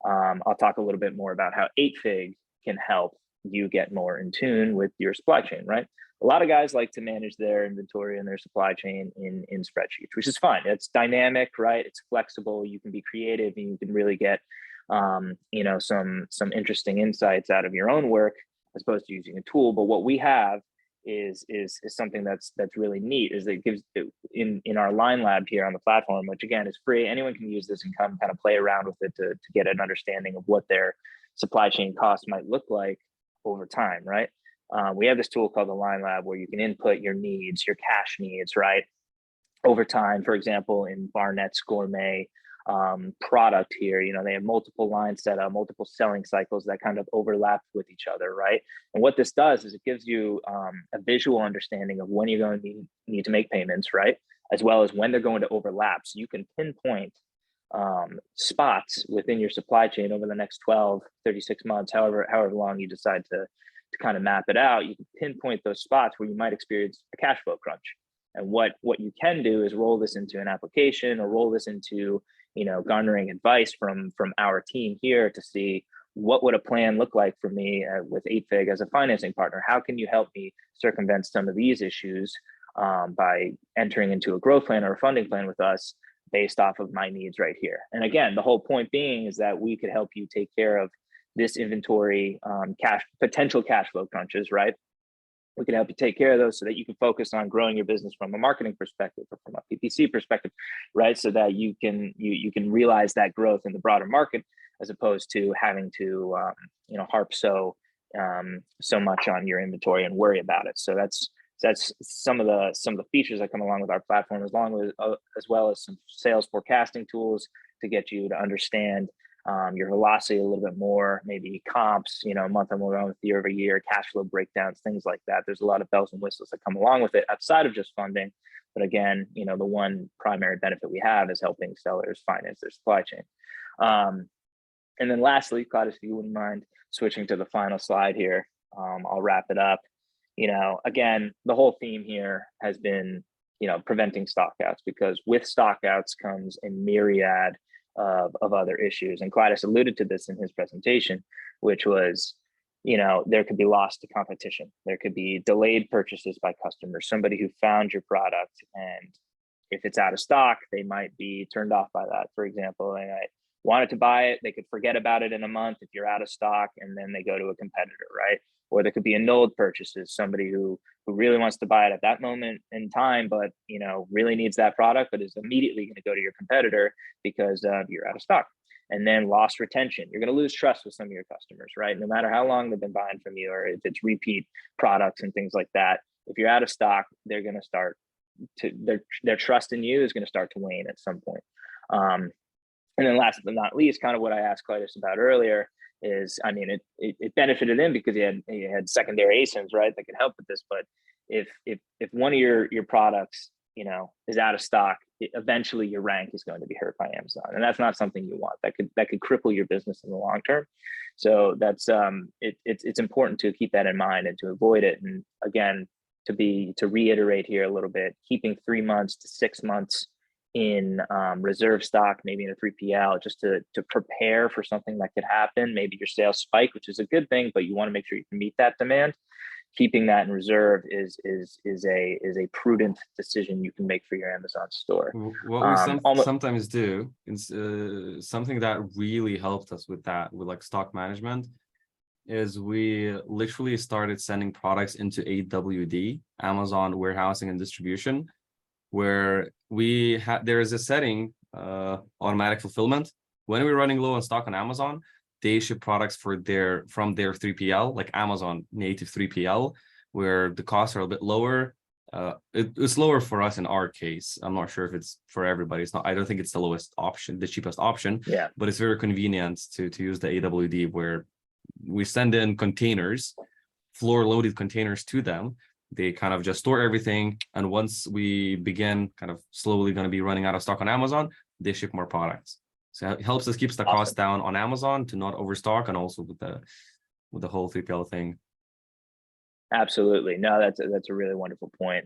Speaker 3: I'll talk a little bit more about how 8Fig can help you get more in tune with your supply chain, right? A lot of guys like to manage their inventory and their supply chain in spreadsheets, which is fine. It's dynamic, right? It's flexible. You can be creative and you can really get, some interesting insights out of your own work as opposed to using a tool. But what we have is something that's really neat, is that it gives in our line lab here on the platform, which again is free. Anyone can use this and come kind of play around with it to get an understanding of what their supply chain costs might look like over time, right? We have this tool called the Line Lab where you can input your needs, your cash needs, right? Over time, for example, in Barnett's Gourmet product here, they have multiple lines set up, multiple selling cycles that kind of overlap with each other, right? And what this does is it gives you a visual understanding of when you're going to need to make payments, right? As well as when they're going to overlap. So you can pinpoint spots within your supply chain over the next 12, 36 months, however long you decide to kind of map it out. You can pinpoint those spots where you might experience a cash flow crunch. And what you can do is roll this into an application or roll this into, garnering advice from our team here to see what would a plan look like for me with 8Fig as a financing partner. How can you help me circumvent some of these issues by entering into a growth plan or a funding plan with us based off of my needs right here? And again, the whole point being is that we could help you take care of this inventory potential cash flow crunches, right? We can help you take care of those so that you can focus on growing your business from a marketing perspective or from a PPC perspective, right? So that you can realize that growth in the broader market as opposed to having to harp so much on your inventory and worry about it. So that's some of the features that come along with our platform, as well as some sales forecasting tools to get you to understand your velocity a little bit more, maybe comps, month on month, year over year, cash flow breakdowns, things like that. There's a lot of bells and whistles that come along with it outside of just funding. But again, the one primary benefit we have is helping sellers finance their supply chain. And then lastly, Claudius, if you wouldn't mind switching to the final slide here, I'll wrap it up. Again, the whole theme here has been, preventing stockouts, because with stockouts comes a myriad of other issues. And Claudius alluded to this in his presentation, which was, there could be loss to competition. There could be delayed purchases by customers, somebody who found your product, and if it's out of stock, they might be turned off by that. For example, they might wanted to buy it, they could forget about it in a month if you're out of stock, and then they go to a competitor, right? Or there could be annulled purchases, somebody who really wants to buy it at that moment in time, but really needs that product, but is immediately going to go to your competitor because you're out of stock. And then lost retention. You're going to lose trust with some of your customers, right? No matter how long they've been buying from you, or if it's repeat products and things like that. If you're out of stock, they're going to start to their trust in you is going to start to wane at some point. And then last but not least, kind of what I asked Claudius about earlier is, it benefited him because he had secondary ASINs, right, that could help with this. But if one of your products, is out of stock, eventually your rank is going to be hurt by Amazon, and that's not something you want. That could cripple your business in the long term. So that's it's important to keep that in mind and to avoid it. And again, to reiterate here a little bit, keeping 3 months to 6 months in reserve stock, maybe in a 3PL, just to prepare for something that could happen. Maybe your sales spike, which is a good thing, but you want to make sure you can meet that demand. Keeping that in reserve is a prudent decision you can make for your Amazon store.
Speaker 2: What we sometimes do is something that really helped us with like stock management, is we literally started sending products into AWD, Amazon Warehousing and Distribution, where there is a setting, automatic fulfillment. When we're running low on stock on Amazon, they ship products from their 3PL, like Amazon native 3PL, where the costs are a bit lower. It's lower for us in our case. I'm not sure if it's for everybody. It's not. I don't think it's the lowest option, the cheapest option.
Speaker 3: Yeah.
Speaker 2: But it's very convenient to use the AWD, where we send in containers, floor-loaded containers to them. They kind of just store everything, and once we begin kind of slowly going to be running out of stock on Amazon, they ship more products. So it helps us keeps the
Speaker 3: Awesome.
Speaker 2: cost down on Amazon to not overstock, and also with the whole 3PL thing.
Speaker 3: Absolutely. No, that's a really wonderful point.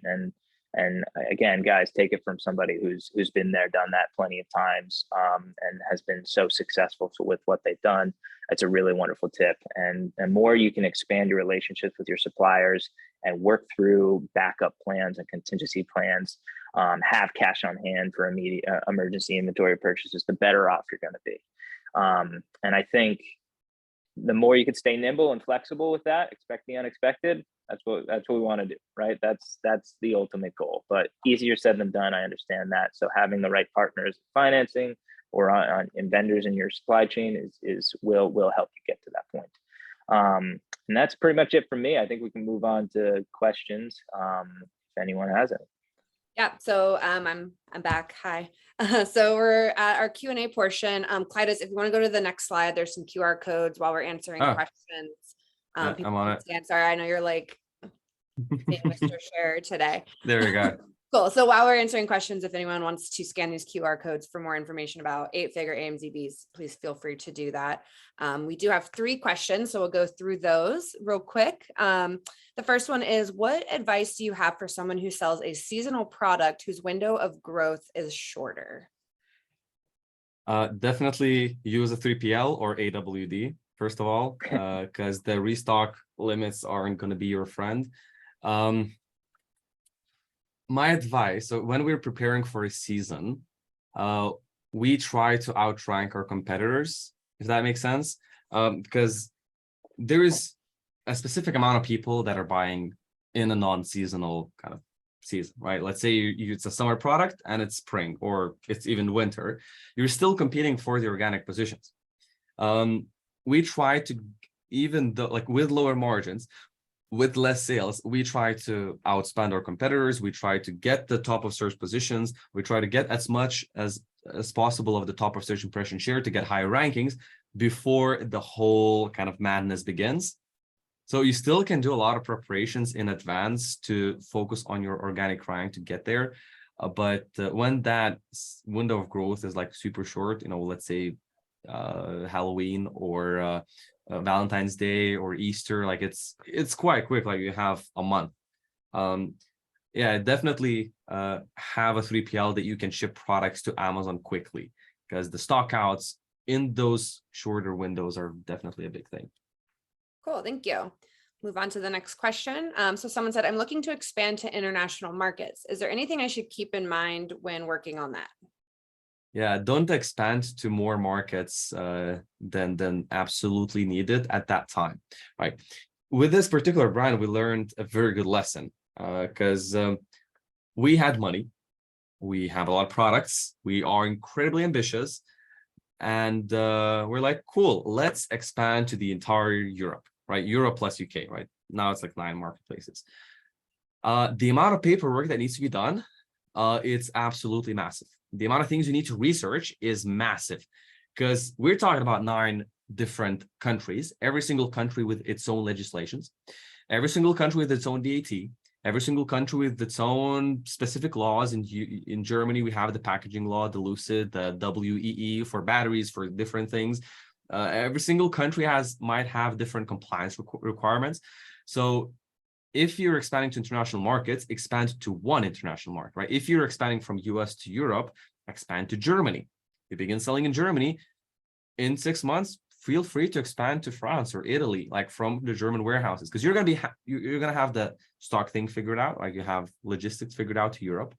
Speaker 3: And again, guys, take it from somebody who's been there, done that plenty of times, and has been so successful with what they've done. It's a really wonderful tip. And the more you can expand your relationships with your suppliers and work through backup plans and contingency plans, have cash on hand for immediate emergency inventory purchases, the better off you're going to be. And I think the more you can stay nimble and flexible with that, expect the unexpected. That's what we want to do, right? That's the ultimate goal, but easier said than done. I understand that. So having the right partners in financing or in vendors in your supply chain will help you get to that point. And that's pretty much it from me. I think we can move on to questions, if anyone has any.
Speaker 1: Yeah, so I'm back. Hi. So we're at our Q&A portion. Clytus, if you want to go to the next slide, there's some QR codes while we're answering questions.
Speaker 2: Yeah, I'm on it.
Speaker 1: Sorry, I know you're like being Mr. Share today.
Speaker 2: There we go.
Speaker 1: Cool. So while we're answering questions, if anyone wants to scan these QR codes for more information about 8-figure AMZBs, please feel free to do that. We do have 3 questions, so we'll go through those real quick. The first one is, what advice do you have for someone who sells a seasonal product whose window of growth is shorter?
Speaker 2: Definitely use a 3PL or AWD, first of all, because the restock limits aren't going to be your friend. My advice, so when we're preparing for a season, we try to outrank our competitors, if that makes sense, because there is a specific amount of people that are buying in a non-seasonal kind of season, right? Let's say it's a summer product and it's spring, or it's even winter. You're still competing for the organic positions. We try to, even though like with lower margins, with less sales, we try to outspend our competitors. We try to get the top of search positions. We try to get as much as possible of the top of search impression share to get higher rankings before the whole kind of madness begins. So you still can do a lot of preparations in advance to focus on your organic rank to get there. But when that window of growth is like super short, let's say Halloween or Valentine's Day or Easter, like it's quite quick, like you have a month. Yeah, definitely have a 3PL that you can ship products to Amazon quickly, because the stockouts in those shorter windows are definitely a big thing.
Speaker 1: Cool, thank you. Move on to the next question. So someone said, I'm looking to expand to international markets. Is there anything I should keep in mind when working on that?
Speaker 2: Yeah, don't expand to more markets than absolutely needed at that time, right? With this particular brand, we learned a very good lesson because we had money, we have a lot of products, we are incredibly ambitious, and we're like, cool, let's expand to the entire Europe, right? Europe plus UK, right? Now it's like 9 marketplaces. The amount of paperwork that needs to be done, it's absolutely massive. The amount of things you need to research is massive, because we're talking about 9 different countries, every single country with its own legislations, every single country with its own DAT, every single country with its own specific laws. In Germany, we have the packaging law, the Lucid, the WEE for batteries, for different things. Every single country might have different compliance requirements. So if you're expanding to international markets, expand to one international market, right? If you're expanding from US to Europe, expand to Germany. You begin selling in Germany. In 6 months, feel free to expand to France or Italy, like from the German warehouses, because you're gonna have the stock thing figured out, like you have logistics figured out to Europe.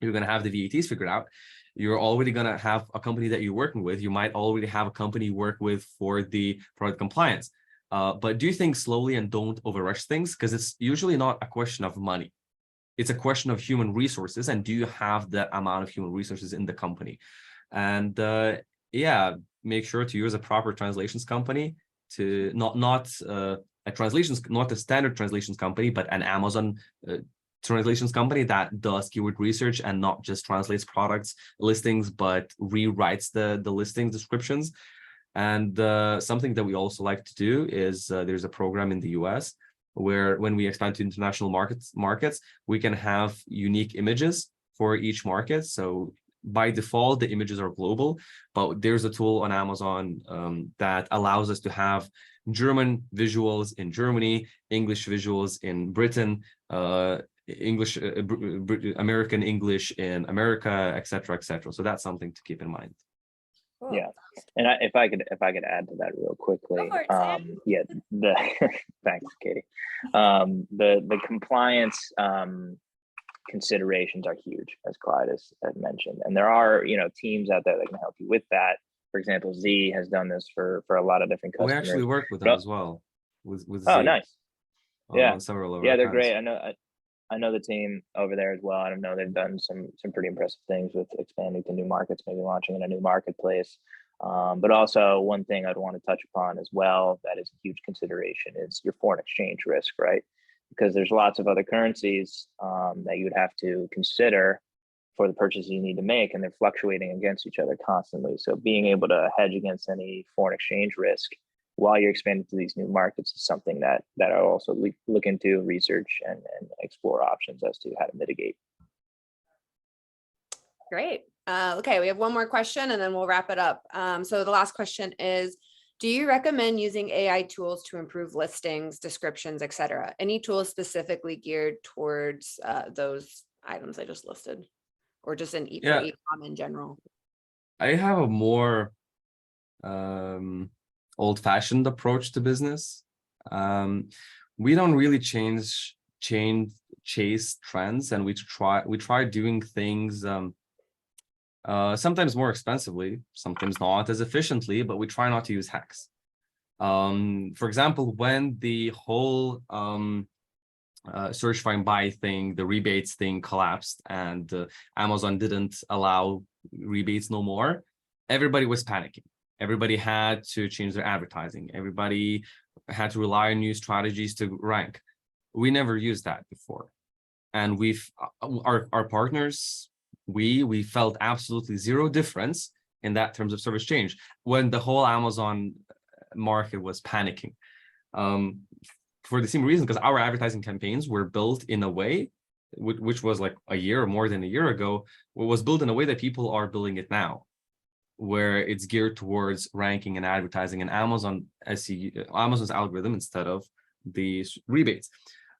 Speaker 2: You're gonna have the VATs figured out. You're already gonna have a company that you're working with. You might already have a company you work with for the product compliance. But do things slowly and don't overrush things, because it's usually not a question of money. It's a question of human resources, and do you have that amount of human resources in the company? And yeah, make sure to use a proper translations company, to not a translations, not a standard translations company, but an Amazon translations company that does keyword research and not just translates products listings, but rewrites the listing descriptions. And something that we also like to do is there's a program in the US where when we expand to international markets, we can have unique images for each market. So by default, the images are global, but there's a tool on Amazon that allows us to have German visuals in Germany, English visuals in Britain, American English in America, etc., etc. So that's something to keep in mind.
Speaker 1: Cool.
Speaker 3: Yeah, and if I could add to that real quickly,
Speaker 1: Go for it, Sam.
Speaker 3: yeah, the thanks, Katie. The compliance considerations are huge, as Clyde has mentioned, and there are teams out there that can help you with that. For example, Z has done this for a lot of different customers.
Speaker 2: We actually work with them as well. With
Speaker 3: oh,
Speaker 2: Z,
Speaker 3: nice. Yeah,
Speaker 2: several of
Speaker 3: yeah,
Speaker 2: our
Speaker 3: they're
Speaker 2: accounts.
Speaker 3: great. I know the team over there as well. I know they've done some pretty impressive things with expanding to new markets, maybe launching in a new marketplace. But also one thing I'd want to touch upon as well that is a huge consideration is your foreign exchange risk, right? Because there's lots of other currencies that you would have to consider for the purchases you need to make, and they're fluctuating against each other constantly. So being able to hedge against any foreign exchange risk while you're expanding to these new markets is something that I'll also look into, research, and explore options as to how to mitigate.
Speaker 1: Great. Okay, we have one more question and then we'll wrap it up. So the last question is, do you recommend using AI tools to improve listings, descriptions, etc.? Any tools specifically geared towards those items I just listed, or just for e-com in general?
Speaker 2: I have a more old-fashioned approach to business. We don't really chase trends, and we try doing things sometimes more expensively, sometimes not as efficiently, but we try not to use hacks. For example, when the whole search find buy thing, the rebates thing collapsed, and Amazon didn't allow rebates no more, everybody was panicking. Everybody had to change their advertising. Everybody had to rely on new strategies to rank. We never used that before. And our partners, we felt absolutely zero difference in that terms of service change when the whole Amazon market was panicking. For the same reason, because our advertising campaigns were built in a way, which was like a year or more than a year ago, was built in a way that people are building it now, where it's geared towards ranking and advertising and Amazon's algorithm instead of these rebates.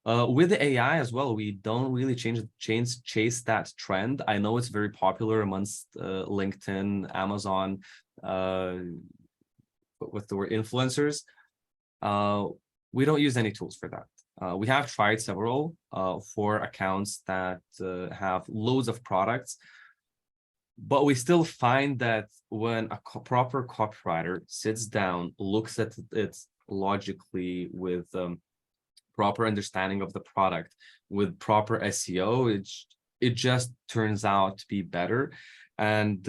Speaker 2: With the AI as well, we don't really chase that trend. I know it's very popular amongst LinkedIn, Amazon, with the word influencers. We don't use any tools for that. We have tried several for accounts that have loads of products, but we still find that when a proper copywriter sits down, looks at it logically with proper understanding of the product, with proper SEO, it just turns out to be better. And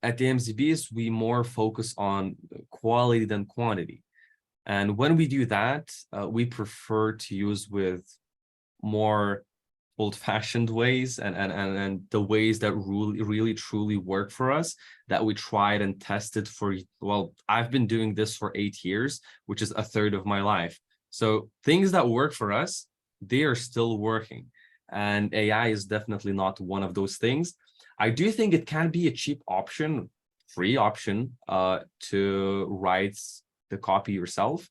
Speaker 2: at the MZBs, we more focus on quality than quantity. And when we do that, we prefer to use with more old-fashioned ways and the ways that really truly work for us, that we tried and tested for, well, I've been doing this for 8 years, which is a third of my life. So things that work for us, they are still working. And AI is definitely not one of those things. I do think it can be a cheap option, free option, to write the copy yourself.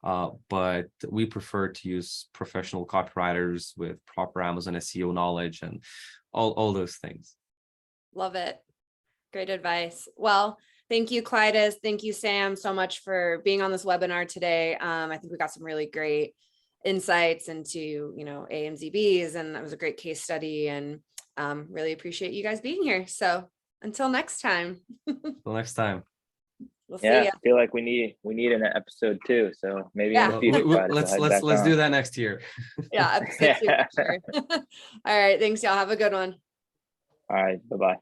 Speaker 2: But we prefer to use professional copywriters with proper Amazon SEO knowledge and all those things.
Speaker 1: Love it. Great advice. Well, thank you, Clytus. Thank you, Sam, so much for being on this webinar today. I think we got some really great insights into, AMZBs, and that was a great case study, and really appreciate you guys being here. So until next time.
Speaker 2: Till next time.
Speaker 1: We'll see ya.
Speaker 3: I feel like we need an episode 2, so maybe in the future.
Speaker 2: Let's do that next year.
Speaker 1: Yeah, episode 2 for sure. All right, thanks, y'all. Have a good one.
Speaker 3: All right, bye-bye.